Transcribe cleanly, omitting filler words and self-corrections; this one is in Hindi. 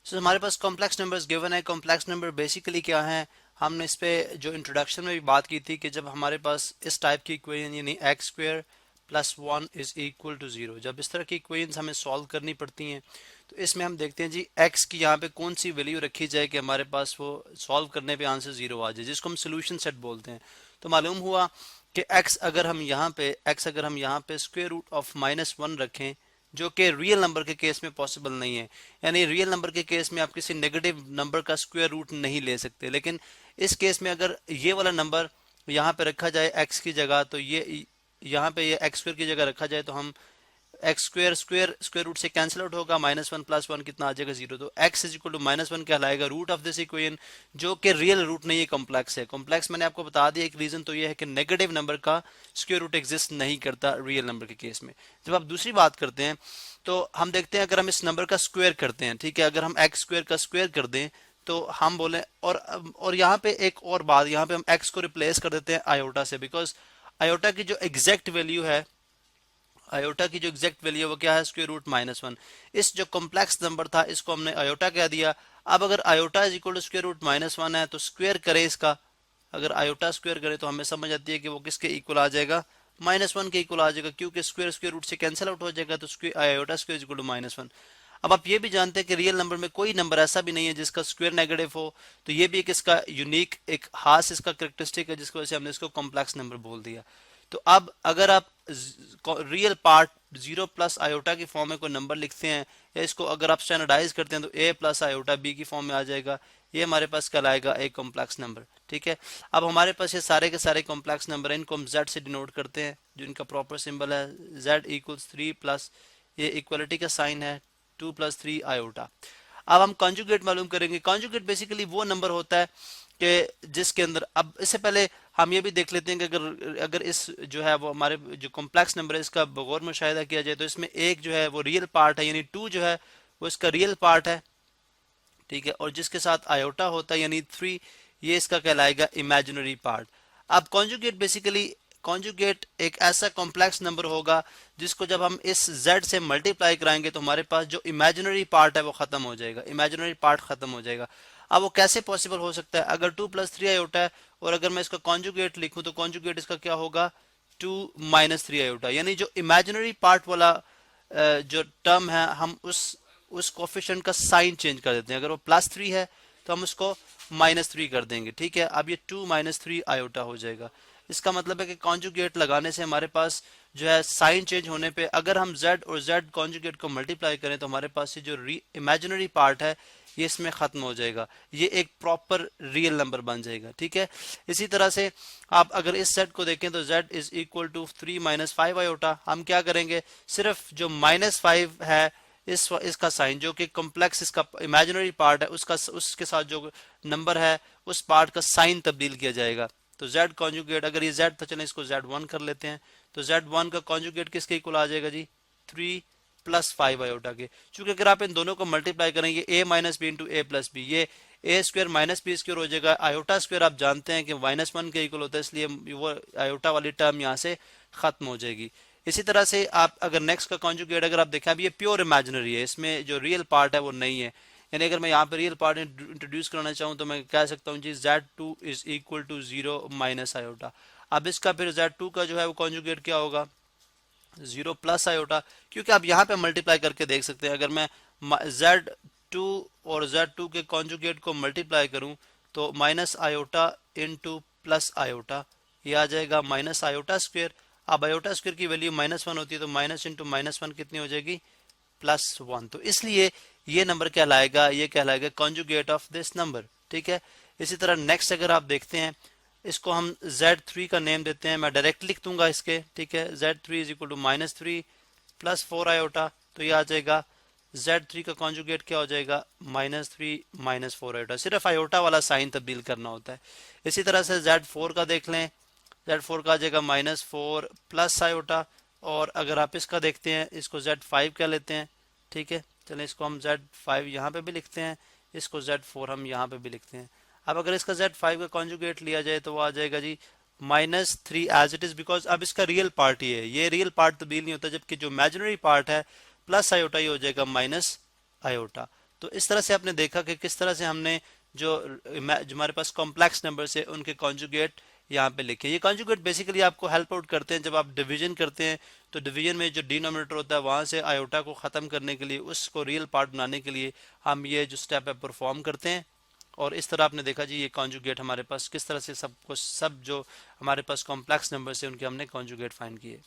तो हमारे पास कॉम्प्लेक्स नंबर्स गिवन है। कॉम्प्लेक्स नंबर बेसिकली क्या है, हमने इस पे जो इंट्रोडक्शन में भी बात की थी कि जब हमारे पास इस टाइप की इक्वेशन यानी x square plus one is equal to zero, जब इस तरह की इक्वेशंस हमें सॉल्व करनी पड़ती हैं तो इसमें हम देखते हैं जी एक्स की यहाँ पे कौन सी वैल्यू रखी जाए कि हमारे पास वो सॉल्व करने पे आंसर जीरो आ जाए, जिसको हम सोल्यूशन सेट बोलते हैं। तो मालूम हुआ कि एक्स अगर हम यहाँ पे square root of minus one रखें, जो कि रियल नंबर के केस में पॉसिबल नहीं है, यानी रियल नंबर के केस में आप किसी नेगेटिव नंबर का स्क्वायर रूट नहीं ले सकते, लेकिन इस केस में अगर ये वाला नंबर यहाँ पे रखा जाए एक्स की जगह, तो ये यहाँ पे ये एक्स स्क्वायर की जगह रखा जाए तो हम एक्स स्क्वायर स्क्वायर रूट से कैंसिल आउट होगा, माइनस वन प्लस वन कितना आ जाएगा जीरो। तो x is equal to minus one कहलाएगा रूट ऑफ दिस इक्वेशन, जो कि रियल रूट नहीं है, कॉम्प्लेक्स है। कॉम्प्लेक्स मैंने आपको बता दिया, एक रीजन तो ये है कि नेगेटिव नंबर का स्क्वायर रूट एग्जिस्ट नहीं करता रियल नंबर के केस में। जब आप दूसरी बात करते हैं तो हम देखते हैं अगर हम इस नंबर का स्क्वायर करते हैं, ठीक है, अगर हम एक्स स्क्वायर का स्क्वायर कर दें तो हम बोले, और यहाँ पे एक और बात, यहाँ पे हम एक्स को रिप्लेस कर देते हैं आयोटा से, बिकॉज आयोटा की जो एग्जैक्ट वैल्यू है, आयोटा की जो एग्जैक्ट वैल्यू है वो क्या है, स्क्वायर रूट माइनस वन। इस जो कॉम्प्लेक्स नंबर था इसको हमने आयोटा कह दिया। अब अगर iota is equal to square root minus one है तो स्क्वायर करें इसका, अगर आयोटा स्क्वायर करें तो हमें समझ आती है कि वो किसके इक्वल आ जाएगा, माइनस वन के इक्वल आ जाएगा, क्योंकि स्क्वायर स्क्वायर रूट से कैंसिल आउट हो जाएगा, तो iota square equal to minus one. अब आप ये भी जानते हैं कि रियल नंबर में कोई नंबर ऐसा भी नहीं है जिसका स्क्वायर नेगेटिव हो, तो ये भी एक इसका यूनिक एक खास इसका कैरेक्टरिस्टिक है, जिसकी वजह से हमने इसको कॉम्प्लेक्स नंबर बोल दिया। तो अब अगर आप real part zero plus iota की फॉर्म में कोई नंबर लिखते हैं, या इसको अगर आप स्टैंडर्डाइज करते हैं तो ए प्लस आयोटा बी की फॉर्म में आ जाएगा, ये हमारे पास कहलाएगा एक कॉम्प्लेक्स नंबर। ठीक है, अब हमारे पास ये सारे के सारे कॉम्प्लेक्स नंबर हैं, इनको हम जेड से डिनोट करते हैं, जो इनका प्रॉपर सिंबल है जेड इक्वल्स थ्री प्लस, ये इक्वलिटी का साइन है, टू प्लस थ्री आयोटा। अब हम कॉन्जुगेट मालूम करेंगे। कॉन्जुगेट बेसिकली वो नंबर होता है कि जिसके अंदर, अब इससे पहले हम ये भी देख लेते हैं कि अगर अगर इस जो है वो हमारे जो कॉम्प्लेक्स नंबर है इसका बगौर मुशाहिदा किया जाए तो इसमें एक जो है वो रियल पार्ट है, यानी टू जो है वो इसका रियल पार्ट है, ठीक है, और जिसके साथ आयोटा होता है यानी थ्री, ये इसका कहलाएगा इमेजिनरी पार्ट। अब कॉन्जुगेट बेसिकली, कॉन्जुगेट एक ऐसा कॉम्प्लेक्स नंबर होगा जिसको जब हम इस z से मल्टीप्लाई कराएंगे तो हमारे पास जो इमेजिनरी पार्ट है वो खत्म हो जाएगा, इमेजिनरी पार्ट खत्म हो जाएगा। अब वो कैसे पॉसिबल हो सकता है, अगर टू प्लस थ्री आयोटा है और अगर मैं इसका कॉन्जुगेट लिखूं तो कॉन्जुगेट इसका क्या होगा, टू माइनस थ्री आयोटा, यानी जो इमेजिनरी पार्ट वाला जो टर्म है हम उस कोफिशिएंट का साइन चेंज कर देते हैं। अगर वो प्लस थ्री है तो हम उसको माइनस थ्री कर देंगे, ठीक है। अब ये टू माइनस थ्री आयोटा हो जाएगा। इसका मतलब है कि कॉन्जुगेट लगाने से हमारे पास जो है साइन चेंज होने पे अगर हम z और z कॉन्जुगेट को मल्टीप्लाई करें तो हमारे पास ये जो इमेजिनरी पार्ट है ये इसमें खत्म हो जाएगा, ये एक प्रॉपर रियल नंबर बन जाएगा, ठीक है। इसी तरह से आप अगर इस z को देखें तो z is equal to three minus five iota. हम क्या करेंगे, सिर्फ जो माइनस फाइव है इसका साइन, जो कि कॉम्प्लेक्स इसका इमेजिनरी पार्ट है उसका, उसके साथ जो नंबर है उस पार्ट का साइन तब्दील किया जाएगा। तो z कॉन्जुगेट, अगर ये z था, चलें इसको z1 कर लेते हैं, तो z1 का कॉन्जुगेट किसके इक्वल आ जाएगा जी, थ्री प्लस फाइव आयोटा के। चूंकि अगर आप इन दोनों को मल्टीप्लाई करेंगे a minus b into a plus b, ये a square minus b square हो जाएगा। आयोटा स्क्वायर आप जानते हैं कि माइनस वन के इक्वल होता है, इसलिए वो आयोटा वाली टर्म यहाँ से खत्म हो जाएगी। इसी तरह से आप अगर नेक्स्ट का कॉन्जुगेट अगर आप देखें, अब ये प्योर इमेजिनरी है, इसमें जो रियल पार्ट है वो नहीं है, यानी अगर मैं यहाँ पे रियल पार्ट इंट्रोड्यूस कराना चाहूँ तो मैं कह सकता हूँ जी z2 is equal to zero minus iota. अब इसका फिर z2 का जो है वो कॉन्जुगेट क्या होगा, जीरो प्लस आयोटा, क्योंकि आप यहाँ पे मल्टीप्लाई करके देख सकते हैं। अगर मैं z2 और z2 के कॉन्जुगेट को मल्टीप्लाई करूँ तो minus iota into plus iota, ये आ जाएगा माइनस आयोटा स्क्वेयर। अब आयोटा स्क्वेयर की वैल्यू माइनस वन होती है तो माइनस इंटू माइनस वन कितनी हो जाएगी, प्लस वन। तो इसलिए ये नंबर कहलाएगा, ये कहलाएगा कॉन्जुगेट ऑफ दिस नंबर, ठीक है। इसी तरह नेक्स्ट अगर आप देखते हैं, इसको हम z3 का नेम देते हैं, मैं डायरेक्ट लिख दूंगा इसके, ठीक है। z3 is equal to minus three plus four iota, तो ये आ जाएगा z3 का कॉन्जुगेट क्या हो जाएगा, minus three minus four iota, सिर्फ आयोटा वाला साइन तब्दील करना होता है। इसी तरह से z4 का देख लें, z4 का आ जाएगा माइनस फोर प्लस आयोटा, और अगर आप इसका देखते हैं इसको z5 कह लेते हैं, ठीक है। चलें इसको हम z5 यहाँ पे भी लिखते हैं, इसको z4 हम यहाँ पे भी लिखते हैं। अब अगर इसका z5 का कॉन्जुगेट लिया जाए तो वो आ जाएगा जी minus three as it is, because अब इसका रियल पार्ट ही है, ये रियल पार्ट तब्दील नहीं होता, जबकि जो इमेजिनरी पार्ट है प्लस आयोटा ही हो जाएगा माइनस आयोटा। तो इस तरह से आपने देखा कि किस तरह से हमने जो हमारे पास कॉम्प्लेक्स नंबर्स है उनके कॉन्जुगेट यहाँ पे लिखे। ये कॉन्जुगेट बेसिकली आपको हेल्प आउट करते हैं जब आप डिवीजन करते हैं, तो डिवीजन में जो डिनोमिनेटर होता है वहां से आयोटा को ख़त्म करने के लिए, उसको रियल पार्ट बनाने के लिए हम ये जो स्टेप है परफॉर्म करते हैं। और इस तरह आपने देखा जी ये कॉन्जुगेट हमारे पास किस तरह से सब जो हमारे पास कॉम्प्लेक्स नंबर्स है उनके हमने कॉन्जुगेट फाइंड किए।